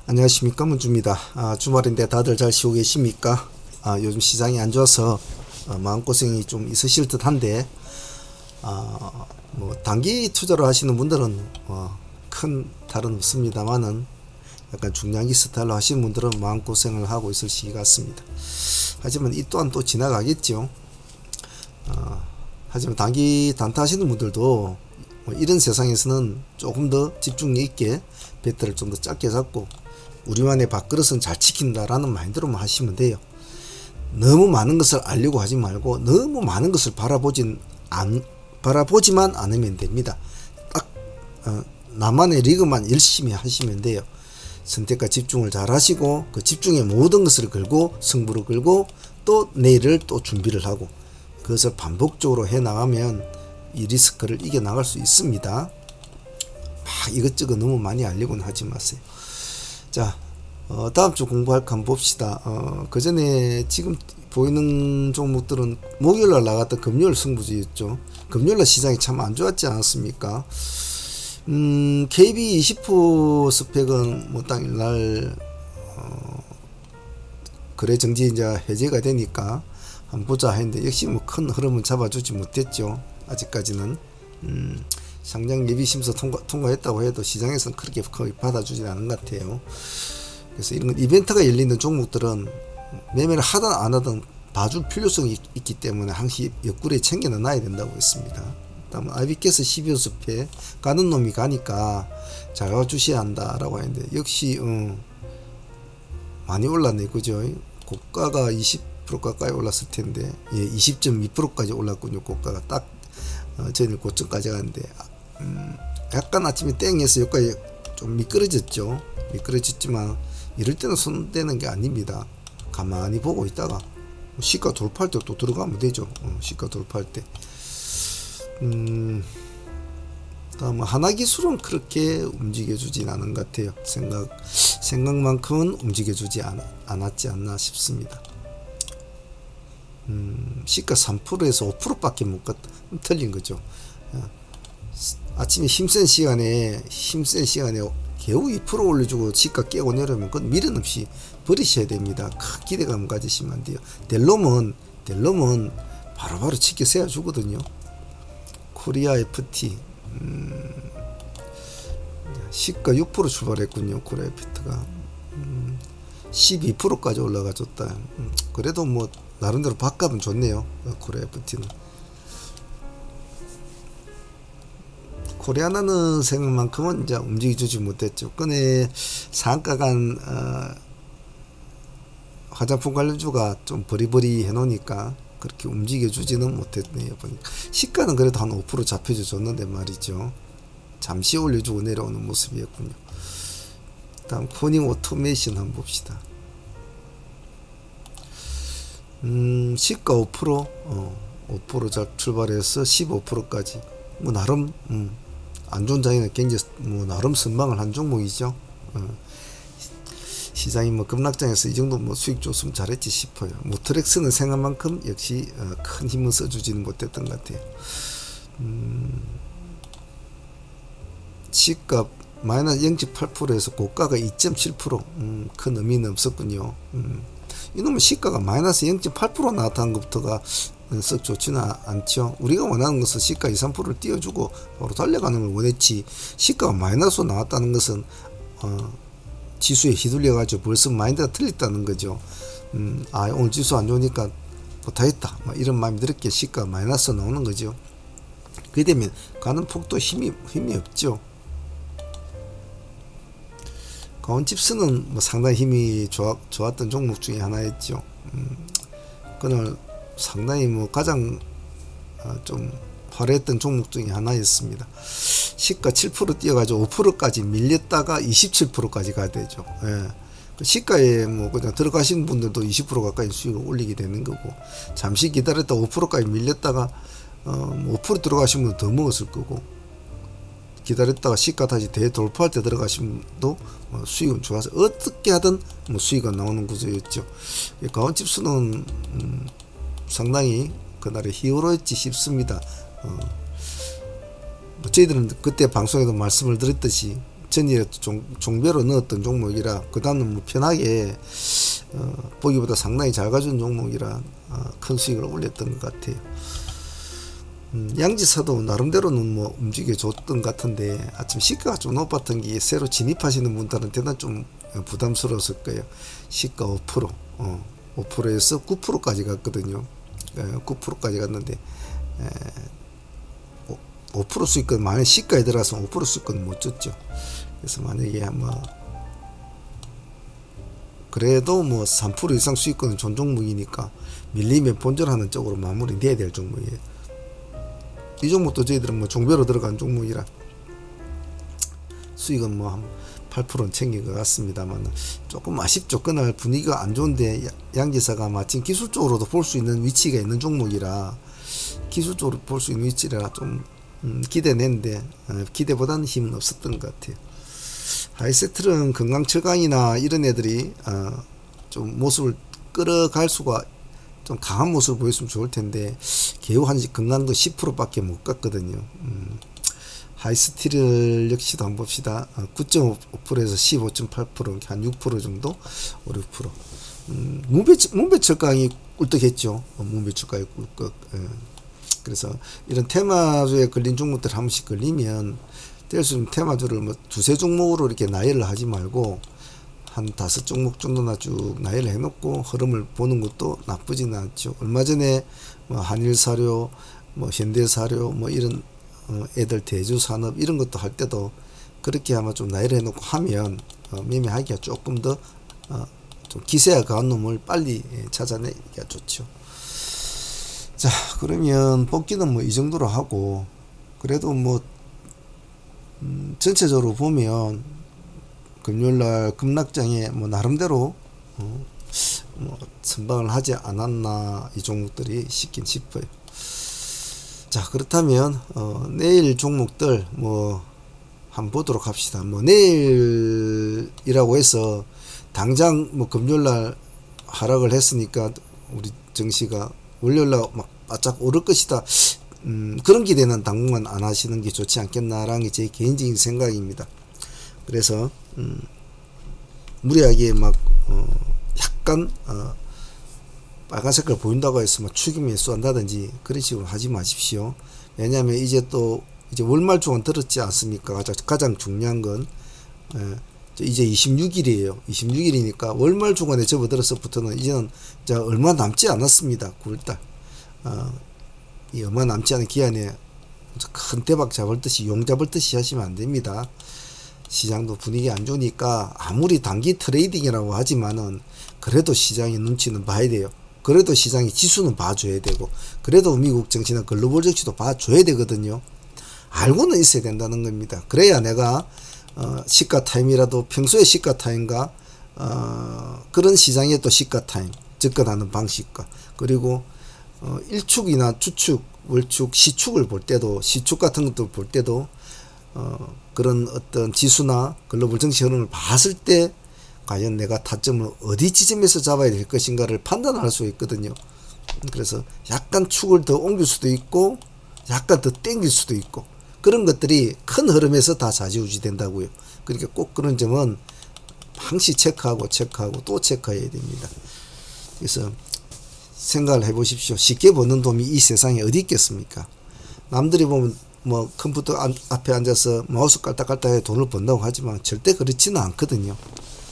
안녕하십니까, 문주입니다. 주말인데 다들 잘 쉬고 계십니까? 요즘 시장이 안 좋아서 마음고생이 좀 있으실 듯 한데, 뭐 단기 투자를 하시는 분들은 큰 탈은 없습니다만은 약간 중장기 스타일로 하시는 분들은 마음고생을 하고 있을 시기 같습니다. 하지만 이 또한 또 지나가겠죠. 하지만 단기 단타 하시는 분들도 이런 세상에서는 조금 더 집중력 있게 배트를 좀 더 짧게 잡고 우리만의 밥그릇은 잘 지킨다라는 마인드로만 하시면 돼요. 너무 많은 것을 알려고 하지 말고 너무 많은 것을 바라보지만 않으면 됩니다. 딱 나만의 리그만 열심히 하시면 돼요. 선택과 집중을 잘 하시고 그 집중의 모든 것을 걸고 승부를 걸고 또 내일을 또 준비를 하고 그것을 반복적으로 해 나가면 이 리스크를 이겨 나갈 수 있습니다. 막 이것저것 너무 많이 알리고는 하지 마세요. 자, 다음 주 공부할 거 한번 봅시다. 그 전에 지금 보이는 종목들은 목요일날 나갔던 금요일 승부주였죠. 금요일날 시장이 참 안 좋았지 않았습니까? KB20% 스펙은 뭐 당일날 거래 정지 이제 해제가 되니까 한번 보자 했는데 역시 뭐 큰 흐름은 잡아주지 못했죠. 아직까지는 상장 예비 심사 통과했다고 해도 시장에서는 그렇게 거의 받아주지 않은 것 같아요. 그래서 이런 이벤트가 열리는 종목들은 매매를 하든 안 하든 봐줄 필요성이 있기 때문에 항상 옆구리에 챙겨 놔야 된다고 했습니다. 다음 IBKS 12연습해 가는 놈이 가니까 잘 와주셔야 한다라고 했는데 역시 많이 올랐네, 그죠? 고가가 20% 가까이 올랐을 텐데 20.2%까지 올랐군요. 고가가 딱 전일 고점까지 갔는데 약간 아침에 땡해서 여기까지 좀 미끄러졌죠. 미끄러졌지만 이럴 때는 손대는 게 아닙니다. 가만히 보고 있다가 시가 돌파할 때 또 들어가면 되죠. 시가 돌파할 때. 다음 하나기술은 그렇게 움직여주진 않은 것 같아요. 생각만큼은 움직여주지 않았지 않나 싶습니다. 시가 3%에서 5%밖에 못 갔다. 틀린 거죠. 아침에 힘센 시간에 겨우 2% 올려주고 시가 깨고 내려오면 그건 미련 없이 버리셔야 됩니다. 큰 기대감 가지시면 안 돼요. 델롬은 바로바로 치켜 세워 주거든요. 코리아 FT 시가 6% 출발했군요. 코리아 FT가 12%까지 올라가 줬다. 그래도 뭐 나름대로 밥값은 좋네요. 코리아 FT는. 코리아나는 생각만큼은 이제 움직여주지 못했죠. 근데 상가 간 화장품 관련주가 좀 버리버리 해놓으니까 그렇게 움직여주지는 못했네요. 보니까 시가는 그래도 한 5% 잡혀줬는데 말이죠. 잠시 올려주고 내려오는 모습이었군요. 다음 코닝 오토메이션 한번 봅시다. 시가 5% 출발해서 15%까지 뭐 나름 안 좋은 장에는 굉장히 뭐 나름 선방을 한 종목이죠. 시장이 뭐 급락장에서 이 정도 뭐 수익 줬으면 잘했지 싶어요. 모터렉스는 생각만큼 역시 큰 힘을 써주지는 못했던 것 같아요. 시가 마이너스 0.8%에서 고가가 2.7%, 큰 의미는 없었군요. 이놈의 시가가 마이너스 0.8% 나왔다는 것부터가 썩 좋지는 않죠. 우리가 원하는 것은 시가 2, 3%를 띄워주고 바로 달려가는 걸 원했지, 시가가 마이너스로 나왔다는 것은 지수에 휘둘려 가지고 벌써 마인드가 틀렸다는 거죠. 오늘 지수 안 좋으니까 못하겠다 이런 마음이 들었기에 시가가 마이너스 나오는 거죠. 그게 되면 가는 폭도 힘이 없죠. 강원칩스는 뭐 상당히 힘이 좋았던 종목 중에 하나였죠. 그날 상당히 뭐 가장 좀 화려했던 종목 중에 하나였습니다. 시가 7% 뛰어가지고 5%까지 밀렸다가 27%까지 가야 되죠. 예. 시가에 뭐 그냥 들어가신 분들도 20% 가까이 수익을 올리게 되는 거고, 잠시 기다렸다 5%까지 밀렸다가 5% 들어가신 분도 더 먹었을 거고, 기다렸다가 시가 다시 대돌파할 때 들어가신 분도 수익은 좋아서 어떻게 하든 뭐 수익은 나오는 구조였죠. 강원칩스는 상당히 그날의 히어로였지 싶습니다. 저희들은 그때 방송에도 말씀을 드렸듯이 전일에 종배로 넣었던 종목이라 그 다음은 뭐 편하게 보기보다 상당히 잘 가져온 종목이라 큰 수익을 올렸던 것 같아요. 양지사도 나름대로는 뭐 움직여줬던 것 같은데 아침 시가가 좀 높았던 게 새로 진입하시는 분들한테는 좀 부담스러웠을 거예요. 시가 5%, 5%에서 9%까지 갔거든요. 9%까지 갔는데 5% 수익권, 만약 시가에 들어가서 5% 수익권 못 줬죠. 그래서 만약에 뭐 그래도 뭐 3% 이상 수익권은 좋은 종목이니까 밀리면 본전하는 쪽으로 마무리 돼야 될 종목이에요. 이 종목도 저희들은 뭐 종배로 들어간 종목이라 수익은 뭐 한 8%는 챙긴 것 같습니다만 조금 아쉽죠. 그날 분위기가 안 좋은데 양지사가 마침 기술적으로도 볼 수 있는 위치가 있는 종목이라 기술적으로 볼 수 있는 위치라 좀 기대냈는데 기대보다는 힘은 없었던 것 같아요. 하이세트는 건강철강이나 이런 애들이 좀 모습을 끌어갈 수가 좀 강한 모습을 보였으면 좋을 텐데 개우 한 건강도 10%밖에 못 갔거든요. 하이스틸 역시도 한번 봅시다. 9.5%에서 15.8%, 한 6% 정도, 5, 6%. 문배철강이 꿀떡했죠. 문배철강이 꿀떡. 그래서 이런 테마주에 걸린 종목들 한 번씩 걸리면 뗄 수 있는 테마주를 뭐 두세 종목으로 이렇게 나열을 하지 말고 한 5종목 정도나 쭉 나열을 해놓고 흐름을 보는 것도 나쁘지는 않죠. 얼마 전에 뭐 한일사료, 뭐 현대사료, 뭐 이런 애들 대주산업 이런 것도 할 때도 그렇게 아마 좀 나열을 해놓고 하면 매매하기가 조금 더 좀 기세가 강한 놈을 빨리 찾아내기가 좋죠. 자, 그러면 뽑기는 뭐 이 정도로 하고 그래도 뭐 전체적으로 보면 금요일날 급락장에 뭐 나름대로 뭐 선방을 하지 않았나 이 종목들이 싶긴 싶어요. 자, 그렇다면 내일 종목들 뭐 한번 보도록 합시다. 뭐 내일이라고 해서 당장 뭐 금요일날 하락을 했으니까 우리 정시가 월요일날 막 바짝 오를 것이다, 그런 기대는 당분간 안 하시는 게 좋지 않겠나라는 게 제 개인적인 생각입니다. 그래서 무리하게 막 약간 빨간 색깔 보인다고 해서 막 추격 매수한다든지 그런 식으로 하지 마십시오. 왜냐하면 이제 월말 주간 들었지 않습니까? 가장 중요한 건 이제 26일이에요. 26일이니까 월말 주간에 접어들어서부터는 이제는 얼마 남지 않았습니다. 9월달. 이 얼마 남지 않은 기한에 큰 대박 잡을 듯이 용 잡을 듯이 하시면 안 됩니다. 시장도 분위기 안 좋으니까 아무리 단기 트레이딩이라고 하지만은 그래도 시장의 눈치는 봐야 돼요. 그래도 시장의 지수는 봐줘야 되고 그래도 미국 증시나 글로벌 증시도 봐줘야 되거든요. 알고는 있어야 된다는 겁니다. 그래야 내가 시가 타임이라도 평소에 시가 타임과 그런 시장의 또 시가 타임 접근하는 방식과 그리고 일축이나 주축, 월축, 시축을 볼 때도 시축 같은 것들 볼 때도 그런 어떤 지수나 글로벌 증시 흐름을 봤을 때 과연 내가 타점을 어디 지점에서 잡아야 될 것인가를 판단할 수 있거든요. 그래서 약간 축을 더 옮길 수도 있고 약간 더 땡길 수도 있고 그런 것들이 큰 흐름에서 다 좌지우지 된다고요. 그러니까 꼭 그런 점은 항시 체크하고 또 체크해야 됩니다. 그래서 생각을 해보십시오. 쉽게 버는 돈이 이 세상에 어디 있겠습니까? 남들이 보면 뭐 컴퓨터 앞에 앉아서 마우스 깔딱깔딱해 돈을 번다고 하지만 절대 그렇지는 않거든요.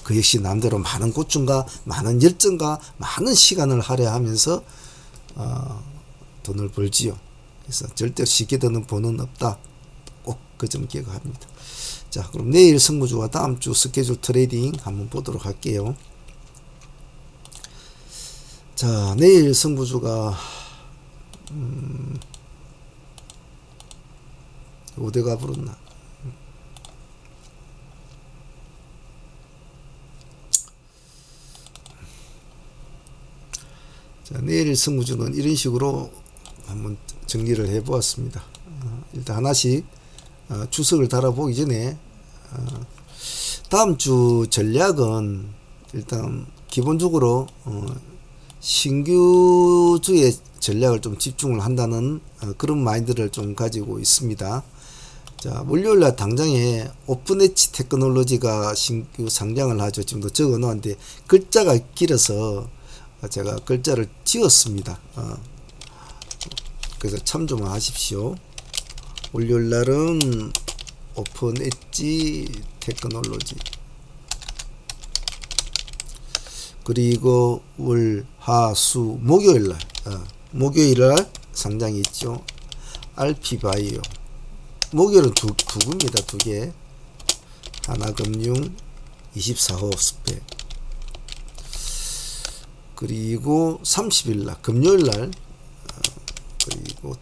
그 역시 남대로 많은 고충과 많은 열정과 많은 시간을 할애하면서 돈을 벌지요. 그래서 절대 쉽게 드는 돈은 없다. 꼭 그 점 기억합니다. 자, 그럼 내일 승부주와 다음 주 스케줄 트레이딩 한번 보도록 할게요. 자, 내일 승부주가 어디가 부르나. 자, 내일 승부주는 이런 식으로 한번 정리를 해 보았습니다. 일단 하나씩 주석을 달아보기 전에 다음 주 전략은 일단 기본적으로 신규주의 전략을 좀 집중을 한다는 그런 마인드를 좀 가지고 있습니다. 자, 월요일날 당장에 오픈 엣지 테크놀로지가 신규 상장을 하죠. 지금도 적어 놓았는데 글자가 길어서 제가 글자를 지웠습니다. 그래서 참 좀 하십시오. 월요일날은 오픈 엣지 테크놀로지, 그리고 월, 화, 수, 목요일날 상장이 있죠. RP바이오. 목요일은 두 개입니다. 두 개. 하나금융 24호 스펙. 그리고 30일날 금요일날 그리고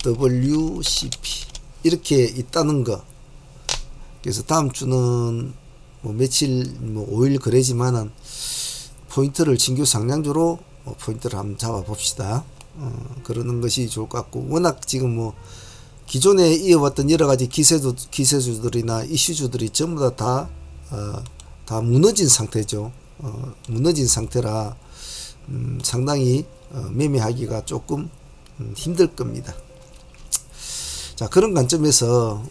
WCP 이렇게 있다는 거. 그래서 다음 주는 뭐 며칠, 뭐 5일 그래지만은 포인트를 신규 상장주로 포인트를 한번 잡아 봅시다. 그러는 것이 좋을 것 같고, 워낙 지금 뭐 기존에 이어왔던 여러가지 기세주들이나 이슈주들이 전부 다 무너진 상태죠. 무너진 상태라 상당히 매매하기가 조금 힘들 겁니다. 자, 그런 관점에서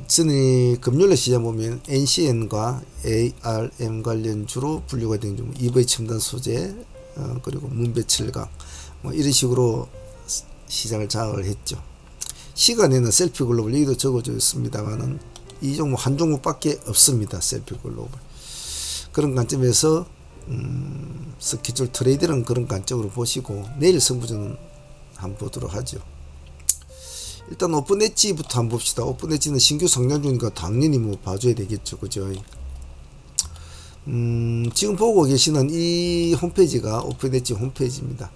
저는 금요일에 시장 보면 NCN과 ARM 관련주로 분류가 된 중, EV 첨단 소재, 그리고 문배철강 뭐 이런 식으로 시장을 장악을 했죠. 시간에는 셀피 글로벌 여기도 적어져 있습니다만은 이 종목 한 종목밖에 없습니다. 셀피 글로벌. 그런 관점에서 스케줄 트레이드는 그런 관점으로 보시고, 내일 승부주는 한번 보도록 하죠. 일단 오픈 엣지부터 한번 봅시다. 오픈 엣지는 신규 상장 중이니까 당연히 뭐 봐줘야 되겠죠. 그죠? 지금 보고 계시는 이 홈페이지가 오픈 엣지 홈페이지입니다.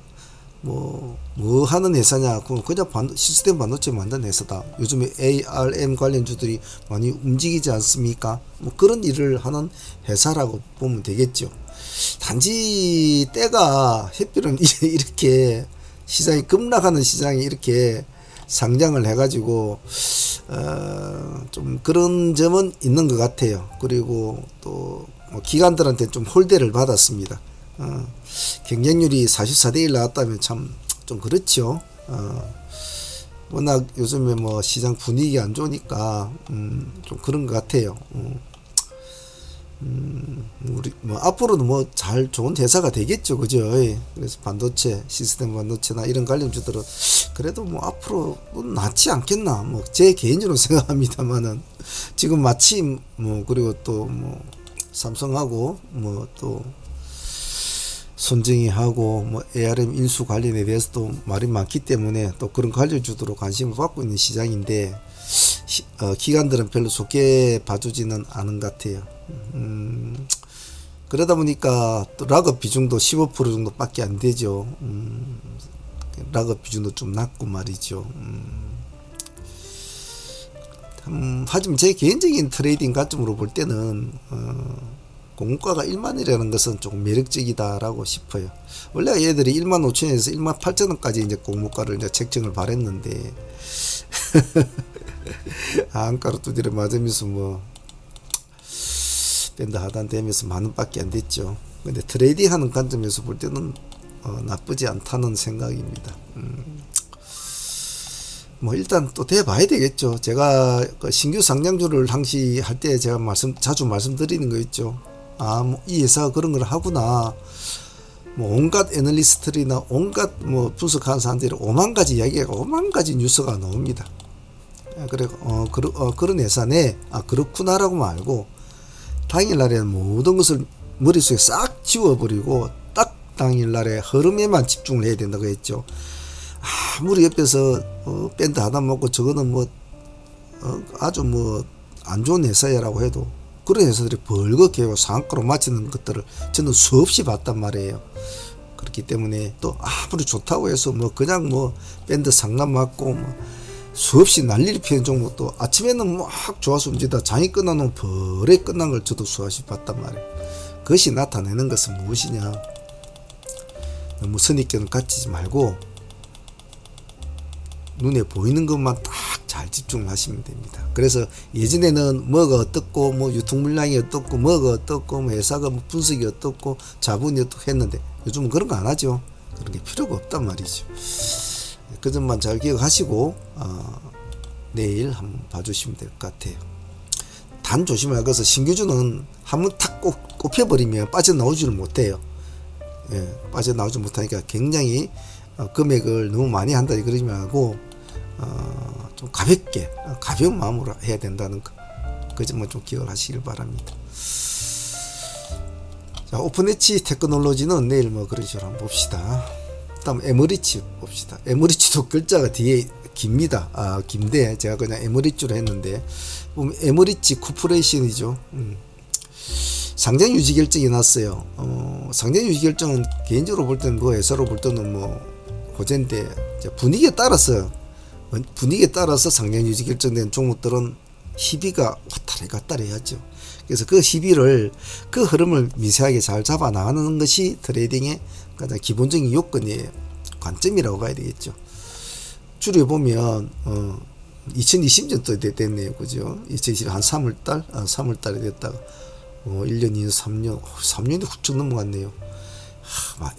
뭐 하는 회사냐? 그냥 시스템 반도체 만드는 회사다. 요즘에 ARM 관련주들이 많이 움직이지 않습니까? 뭐 그런 일을 하는 회사라고 보면 되겠죠. 단지 때가 햇빛은 이렇게 시장이 급락하는 시장이 이렇게 상장을 해가지고 좀 그런 점은 있는 것 같아요. 그리고 또 기관들한테 좀 홀대를 받았습니다. 경쟁률이 44대 1 나왔다면 참 좀 그렇죠. 워낙 요즘에 뭐 시장 분위기 안 좋으니까 좀 그런 것 같아요. 우리 뭐 앞으로는 뭐 잘 좋은 회사가 되겠죠. 그죠? 그래서 반도체, 시스템 반도체나 이런 관련주들은 그래도 뭐 앞으로 낫지 않겠나, 뭐 제 개인적으로 생각합니다만은, 지금 마침 뭐 그리고 또 뭐 삼성하고 뭐 또 손정희하고 뭐 ARM 인수 관련에 대해서도 말이 많기 때문에 또 그런 관련주들로 관심을 받고 있는 시장인데, 기관들은 별로 좋게 봐주지는 않은 것 같아요. 그러다 보니까 또 락업 비중도 15% 정도 밖에 안 되죠. 락업 비중도 좀 낮고 말이죠. 하지만 제 개인적인 트레이딩 관점으로 볼 때는 공가가 1만이라는 것은 조금 매력적이다라고 싶어요. 원래 얘들이 1만 5천원에서 1만 8천원까지 이제 공모가를 이제 책정을 바랬는데 한가로 두드려 맞으면서 뭐 밴드 하단되면서 만원밖에 안 됐죠. 근데 트레이딩 하는 관점에서 볼 때는 나쁘지 않다는 생각입니다. 뭐 일단 또 돼봐야 되겠죠. 제가 그 신규 상장주를 항시 할 때 제가 자주 말씀드리는 거 있죠. 뭐 이 회사가 그런 걸 하구나. 뭐 온갖 애널리스트들이나 온갖 뭐 분석하는 사람들이 5만 가지 이야기가 5만 가지 뉴스가 나옵니다. 그래 그런 회사네, 그렇구나라고 말고 당일날에는 모든 것을 머릿속에 싹 지워버리고 딱 당일날에 흐름에만 집중을 해야 된다고 했죠. 아무리 옆에서 밴드 하다 먹고 저거는 뭐 아주 뭐 안 좋은 회사야라고 해도 그런 회사들이 벌겋게 상한가로 맞추는 것들을 저는 수없이 봤단 말이에요. 그렇기 때문에 또 아무리 좋다고 해서 뭐 그냥 뭐 밴드 상남 맞고 뭐 수없이 난리를 피는 종목도 아침에는 막 좋아서 움직이다 장이 끝나놓으면 벌에 끝난 걸 저도 수없이 봤단 말이에요. 그것이 나타내는 것은 무엇이냐? 너무 선입견을 갖지 말고 눈에 보이는 것만 딱 잘 집중을 하시면 됩니다. 그래서 예전에는 뭐가 어떻고 뭐 유통 물량이 어떻고 뭐가 어떻고 뭐 회사가 뭐 분석이 어떻고 자본이 어떻고 했는데 요즘은 그런 거 안 하죠. 그런 게 필요가 없단 말이죠. 그 점만 잘 기억하시고 내일 한번 봐주시면 될 것 같아요. 단 조심할 것은 신규주는 한번 탁 꼽혀버리면 빠져나오지를 못해요. 예, 빠져나오지 못하니까 굉장히 금액을 너무 많이 한다 그러지 말고 좀 가볍게 가벼운 마음으로 해야 된다는 그 점은 좀 기억을 하시길 바랍니다. 자, 오픈엣지 테크놀로지는 내일 뭐 그런 식으로 한번 봅시다. 다음 에머리치 봅시다. 에머리치도 글자가 뒤에 깁니다. 긴데 제가 그냥 에머리치로 했는데 보면 에머리치 코퍼레이션이죠. 상장 유지 결정이 났어요. 상장 유지 결정은 개인적으로 볼 때는 뭐 회사로 볼 때는 뭐 호재인데 분위기에 따라서 상장 유지 결정된 종목들은 희비가 왔다리 갔다리 하죠. 그래서 그 희비를 그 흐름을 미세하게 잘 잡아 나가는 것이 트레이딩의 가장 기본적인 요건이에요. 관점이라고 봐야 되겠죠. 줄여 보면 2020년도 됐네요. 그죠? 2020 한 3월달에 됐다가 1년, 2년, 3년이 훌쩍 넘어갔네요.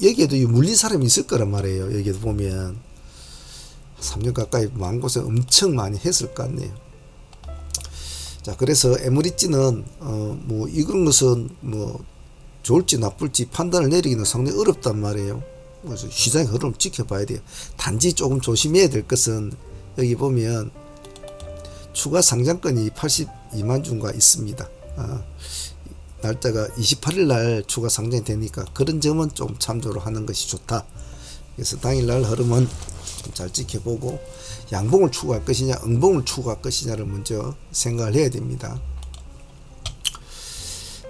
여기에도 물린 사람이 있을 거란 말이에요. 여기에도 보면 3년 가까이 마음고생 엄청 많이 했을 것 같네요. 자, 그래서 에머리지는 뭐 이런 것은 뭐 좋을지 나쁠지 판단을 내리기는 상당히 어렵단 말이에요. 그래서 시장의 흐름을 지켜봐야 돼요. 단지 조금 조심해야 될 것은 여기 보면 추가 상장건이 82만 주가 있습니다. 날짜가 28일 날 추가 상장이 되니까 그런 점은 좀 참조를 하는 것이 좋다. 그래서 당일날 흐름은 좀 잘 지켜보고 양봉을 추구할 것이냐 응봉을 추구할 것이냐를 먼저 생각을 해야 됩니다.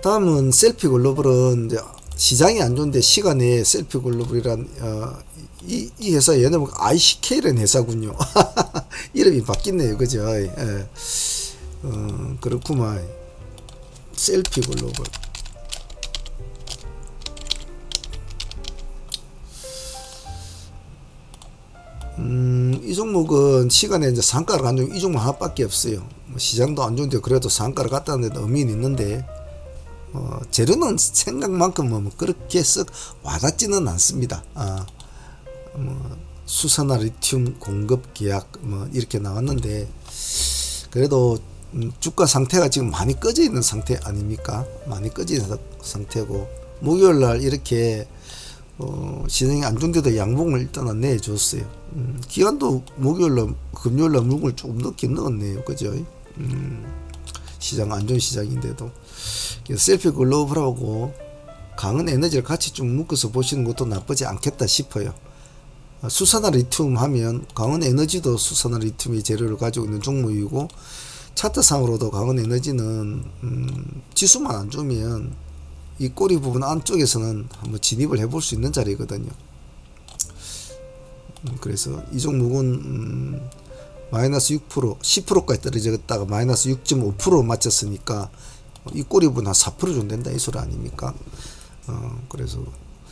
다음은 셀피 글로벌은 이제 시장이 안 좋은데 시간에 셀피 글로벌이란 이 회사 얘는 ICK라는 회사군요. 이름이 바뀌네요. 그죠? 예. 그렇구만. 셀피 글로벌. 이 종목은 시간에 이제 상가를 간 종목 이 종목 하나밖에 없어요. 뭐 시장도 안 좋은데 그래도 상가를 갔다는 데도 의미는 있는데 재료는 생각만큼 뭐 그렇게 썩 와닿지는 않습니다. 뭐 수산화 리튬 공급 계약 뭐 이렇게 나왔는데 그래도 주가 상태가 지금 많이 꺼져 있는 상태 아닙니까? 많이 꺼져 있는 상태고 목요일날 이렇게 시장이 안 좋은데도 양봉을 일단은 내줬어요. 기간도 목요일날 금요일날 물건을 조금 넣긴 넣었네요. 그죠? 시장 안 좋은 시장인데도 셀피 글로벌하고 강은 에너지를 같이 좀 묶어서 보시는 것도 나쁘지 않겠다 싶어요. 수산화 리튬 하면 강은 에너지도 수산화 리튬의 재료를 가지고 있는 종목이고 차트상으로도 강은 에너지는 지수만 안 좋으면 이 꼬리 부분 안쪽에서는 한번 진입을 해볼 수 있는 자리거든요. 그래서 이 종목은 마이너스 6% 10%까지 떨어졌다가 마이너스 6.5% 맞췄으니까 이 꼬리 부분 한 4% 정도 된다 이 소리 아닙니까? 그래서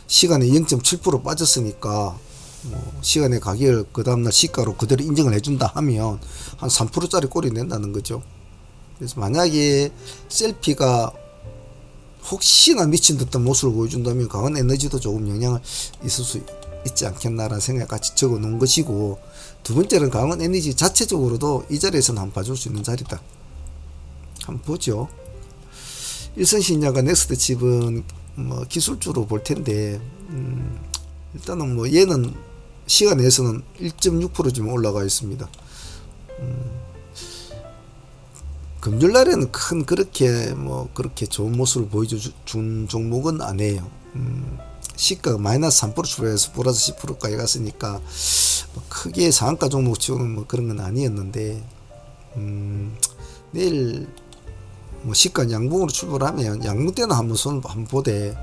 시간에 0.7% 빠졌으니까 시간의 가격을 그 다음날 시가로 그대로 인정을 해준다 하면 한 3%짜리 꼬리 낸다는 거죠. 그래서 만약에 셀피가 혹시나 미친 듯한 모습을 보여준다면 강한 에너지도 조금 영향을 있을 수 있지 않겠나라는 생각 같이 적어 놓은 것이고, 두 번째는 강한 에너지 자체적으로도 이 자리에서는 한번 봐줄 수 있는 자리다. 한번 보죠. 일선신약과 넥스트 칩은 뭐 기술주로 볼 텐데, 일단은 뭐 얘는 시간 내에서는 1.6% 좀 올라가 있습니다. 금요일날에는 큰 그렇게 좋은 모습을 보여준 종목은 아니에요. 시가가 마이너스 3% 출발해서 플러스 10%까지 갔으니까 뭐 크게 상한가 종목 치고는 뭐 그런 건 아니었는데, 내일 뭐 시가 양봉으로 출발하면 양봉 때는 한번 손을 한번 보되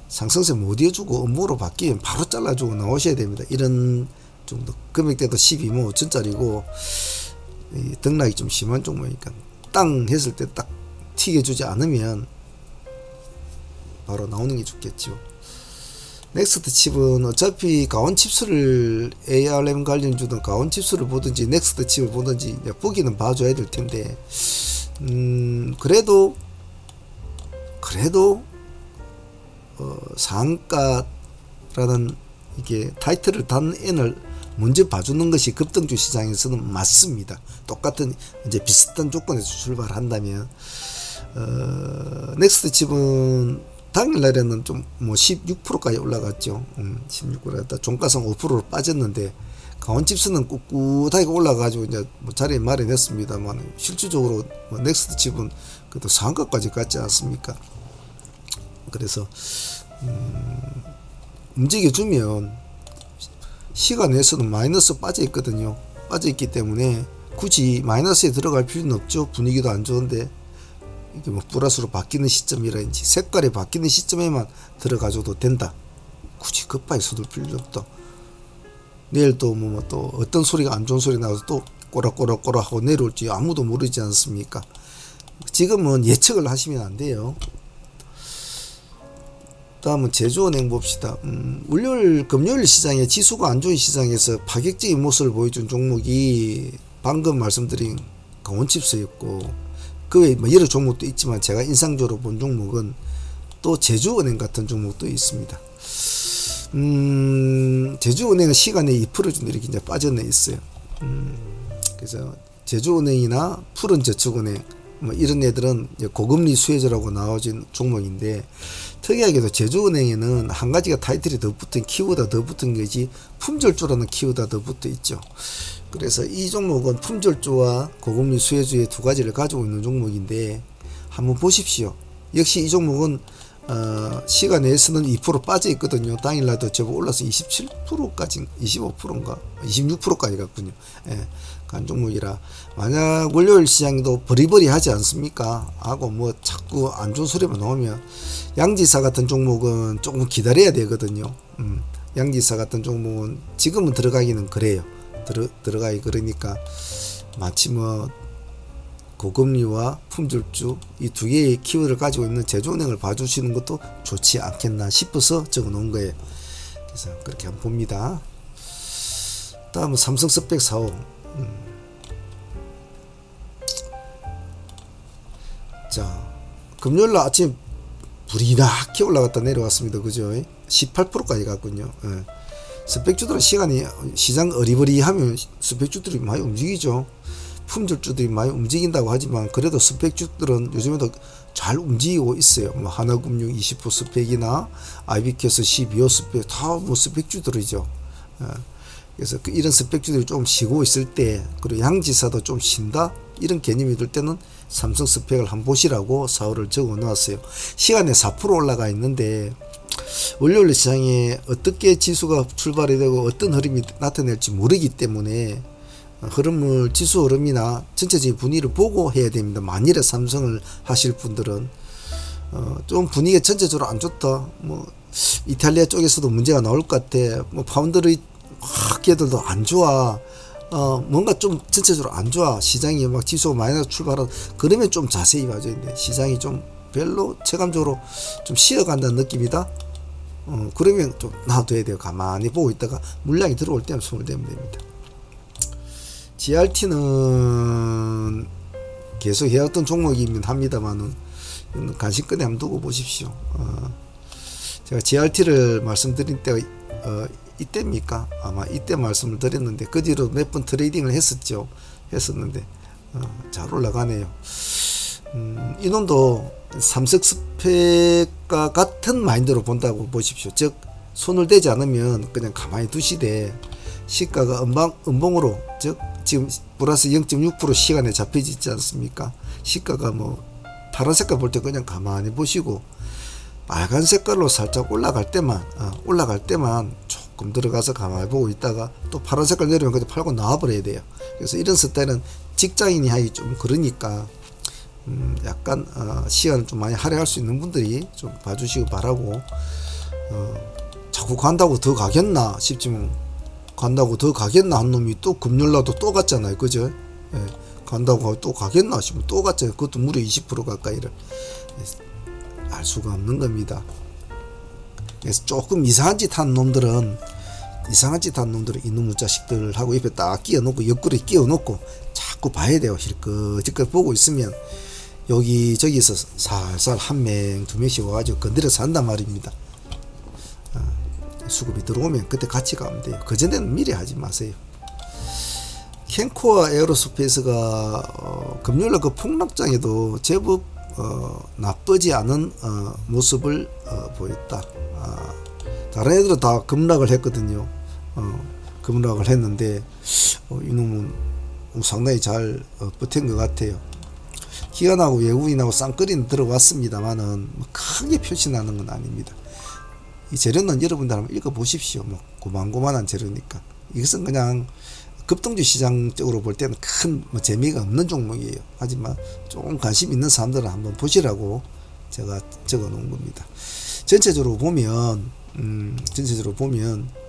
상승세 못 이어주고 음봉으로 바뀌면 바로 잘라주고 나오셔야 됩니다. 이런 정도 금액대도 12만 5천짜리고 등락이 좀 심한 종목이니까 땅 했을 때 딱 튀겨주지 않으면 바로 나오는 게 좋겠죠. 넥스트 칩은 어차피 가온 칩스를 ARM 관련주든 가온 칩스를 보든지 넥스트 칩을 보든지 보기는 봐줘야 될 텐데, 그래도 상가라는 이게 타이틀을 단 N을 먼저 봐주는 것이 급등주 시장에서는 맞습니다. 똑같은 이제 비슷한 조건에서 출발한다면 넥스트 칩은 당일날에는 좀 뭐 16%까지 올라갔죠. 16%다 종가상 5%로 빠졌는데 강원칩스는 꿋꿋하게 올라가지고 이제 뭐 자리에 마련했습니다만 실질적으로 뭐 넥스트 칩은 그래도 상한가까지 갔지 않습니까? 그래서 움직여주면 시간에서는 마이너스 빠져 있거든요. 빠져 있기 때문에 굳이 마이너스에 들어갈 필요는 없죠. 분위기도 안 좋은데 이게 뭐 플러스로 바뀌는 시점이라든지 색깔이 바뀌는 시점에만 들어가줘도 된다. 굳이 급하게 서둘 필요 없다. 내일 또 뭐 또 어떤 소리가 안 좋은 소리 나와서 또 꼬락꼬락꼬락 하고 내려올지 아무도 모르지 않습니까? 지금은 예측을 하시면 안 돼요. 다음은 제주은행 봅시다. 월요일 금요일 시장에 지수가 안 좋은 시장에서 파격적인 모습을 보여준 종목이 방금 말씀드린 강원칩스였고 그 외에 뭐 여러 종목도 있지만 제가 인상적으로 본 종목은 또 제주은행 같은 종목도 있습니다. 제주은행은 시간에 2% 정도 이렇게 이제 빠져내 있어요. 그래서 제주은행이나 푸른저축은행 뭐 이런 애들은 고금리 수혜주라고 나와진 종목인데 특이하게도 제주은행에는 한 가지가 타이틀이 더 붙은 키워드가 더 붙은 것이 품절주라는 키워드가 더 붙어 있죠. 그래서 이 종목은 품절주와 고금리 수혜주의 두 가지를 가지고 있는 종목인데 한번 보십시오. 역시 이 종목은 시간 내에서는 2% 빠져 있거든요. 당일날도 제법 올라서 27%까지 25%인가 26%까지 갔군요. 예, 간 종목이라 만약 월요일 시장도 버리버리 하지 않습니까? 하고 뭐 자꾸 안 좋은 소리만 나오면 양지사 같은 종목은 조금 기다려야 되거든요. 양지사 같은 종목은 지금은 들어가기는 그래요. 들어가기 그러니까 마치 뭐 고금리와 품절주 이 두 개의 키워드를 가지고 있는 제주은행을 봐주시는 것도 좋지 않겠나 싶어서 적어 놓은 거예요. 그래서 그렇게 한번 봅니다. 다음은 삼성스펙 45. 자, 금요일날 아침 부리나게 올라갔다 내려왔습니다. 그죠? 18%까지 갔군요. 예. 스펙주들은 시장 어리버리하면 스펙주들이 많이 움직이죠. 품절주들이 많이 움직인다고 하지만 그래도 스펙주들은 요즘에도 잘 움직이고 있어요. 뭐 하나금융 20% 스펙이나 IBKS 12호 스펙 다 뭐 스펙주들이죠. 그래서 이런 스펙주들이 좀 쉬고 있을 때 그리고 양지사도 좀 쉰다 이런 개념이 들 때는 삼성 스펙을 한번 보시라고 4호를 적어 놓았어요. 시간에 4% 올라가 있는데 월요일 시장에 어떻게 지수가 출발이 되고 어떤 흐름이 나타낼지 모르기 때문에 흐름을 지수 흐름이나 전체적인 분위기를 보고 해야 됩니다. 만일에 삼성을 하실 분들은 좀 분위기가 전체적으로 안 좋다. 뭐 이탈리아 쪽에서도 문제가 나올 것 같아. 뭐 파운드의 걔들도 안 좋아. 뭔가 좀 전체적으로 안 좋아. 시장이 막 지수가 마이너스 출발한 그러면 좀 자세히 봐줘야 돼. 시장이 좀 별로 체감적으로 좀 쉬어간다는 느낌이다. 그러면 좀 놔둬야 돼요. 가만히 보고 있다가 물량이 들어올 때는 손을 대면 됩니다. GRT는 계속 해왔던 종목이긴 합니다만은 간신껏 한번 두고 보십시오. 제가 GRT를 말씀드린 때가 이때입니까? 아마 이때 말씀을 드렸는데 그 뒤로 몇 번 트레이딩을 했었는데 잘 올라가네요. 이놈도 삼성 스펙과 같은 마인드로 본다고 보십시오. 즉 손을 대지 않으면 그냥 가만히 두시되 시가가 음봉으로 즉 지금 플러스 0.6% 시간에 잡혀져 있지 않습니까? 시가가 뭐 파란 색깔 볼 때 그냥 가만히 보시고 빨간 색깔로 살짝 올라갈 때만 조금 들어가서 가만히 보고 있다가 또 파란 색깔 내려오면 그냥 팔고 나와버려야 돼요. 그래서 이런 스타일은 직장인이 하기 좀 그러니까 약간 시간을 좀 많이 할애할 수 있는 분들이 좀 봐주시고 바라고 자꾸 간다고 더 가겠나 싶지만 간다고 더 가겠나 한 놈이 또 금요일날도 또 갔잖아요. 그죠? 예, 간다고 또 가겠나 싶으면 또 갔잖아요. 그것도 무려 20% 가까이를 알 수가 없는 겁니다. 그래서 조금 이상한 짓 한 놈들은 이놈의 자식들하고 옆에 딱 끼워놓고 옆구리 끼워놓고 자꾸 봐야 돼요. 실컷 보고 있으면 여기저기서 살살 한 명 두 명씩 와가지고 건드려서 한단 말입니다. 수급이 들어오면 그때 같이 가면 돼요. 그전에는 미리 하지 마세요. 캔코와 에어로스페이스가 금요일날 그 폭락장에도 제법 나쁘지 않은 모습을 보였다. 다른 애들은 다 급락을 했거든요. 급락을 했는데 이놈은 상당히 잘 버틴 것 같아요. 기관하고 외국인하고 쌍끌이는 들어왔습니다만은 크게 표시나는 건 아닙니다. 이 재료는 여러분들 한번 읽어보십시오. 뭐 고만고만한 재료니까. 이것은 그냥 급등주 시장적으로 볼 때는 큰 뭐 재미가 없는 종목이에요. 하지만 조금 관심 있는 사람들은 한번 보시라고 제가 적어 놓은 겁니다. 전체적으로 보면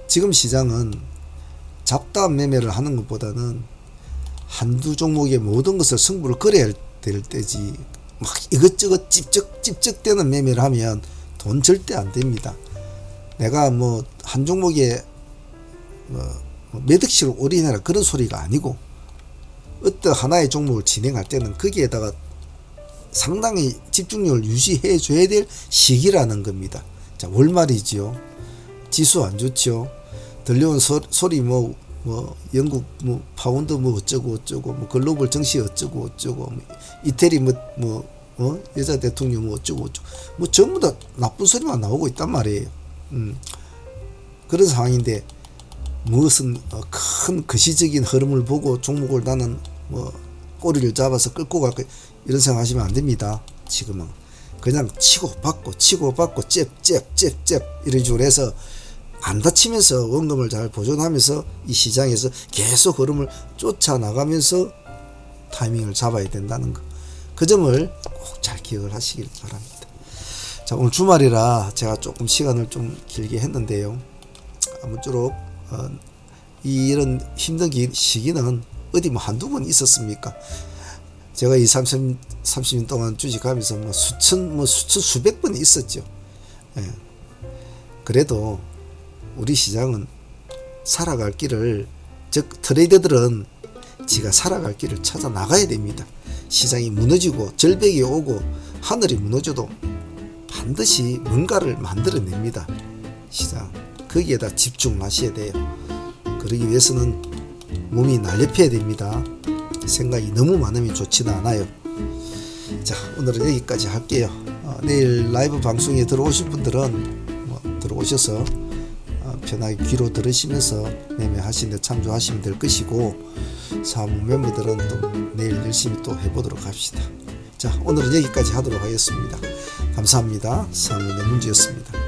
지금 시장은 잡다한 매매를 하는 것보다는 한두 종목의 모든 것을 승부를 걸어야 될 때지, 막 이것저것 찝쩍되는 매매를 하면 돈 절대 안 됩니다. 내가 뭐 한 종목에 몇 억씩을 올인해라 그런 소리가 아니고, 어떤 하나의 종목을 진행할 때는 거기에다가 상당히 집중력을 유지해 줘야 될 시기라는 겁니다. 자, 월말이지요. 지수 안 좋죠. 들려온 소리 뭐 영국 뭐 파운드 뭐 어쩌고 뭐 글로벌 증시 어쩌고 뭐 이태리 여자 대통령 뭐 어쩌고 뭐 전부 다 나쁜 소리만 나오고 있단 말이에요. 그런 상황인데 무엇은 큰 거시적인 흐름을 보고 종목을 나는 뭐 꼬리를 잡아서 끌고 갈 거, 이런 생각 하시면 안 됩니다. 지금은 그냥 치고받고 잽 이런 식으로 해서 안 다치면서 원금을 잘 보존하면서 이 시장에서 계속 흐름을 쫓아나가면서 타이밍을 잡아야 된다는 거, 그 점을 꼭 잘 기억을 하시길 바랍니다. 자, 오늘 주말이라 제가 조금 시간을 좀 길게 했는데요. 아무쪼록 이런 힘든 시기는 어디 뭐 한두 번 있었습니까? 제가 이 30년 동안 주식하면서 뭐 수백 번 있었죠. 예. 그래도 우리 시장은 살아갈 길을, 즉 트레이더들은 지가 살아갈 길을 찾아 나가야 됩니다. 시장이 무너지고 절벽이 오고 하늘이 무너져도 반드시 뭔가를 만들어냅니다. 시장 거기에다 집중하셔야 돼요. 그러기 위해서는 몸이 날렵해야 됩니다. 생각이 너무 많으면 좋지는 않아요. 자, 오늘은 여기까지 할게요. 내일 라이브 방송에 들어오실 분들은 들어오셔서 편하게 귀로 들으시면서 매매하시는데 참조하시면 될 것이고, 사무 멤버들은 또 내일 열심히 또 해보도록 합시다. 자, 오늘은 여기까지 하도록 하겠습니다. 감사합니다. 사무의 문제였습니다.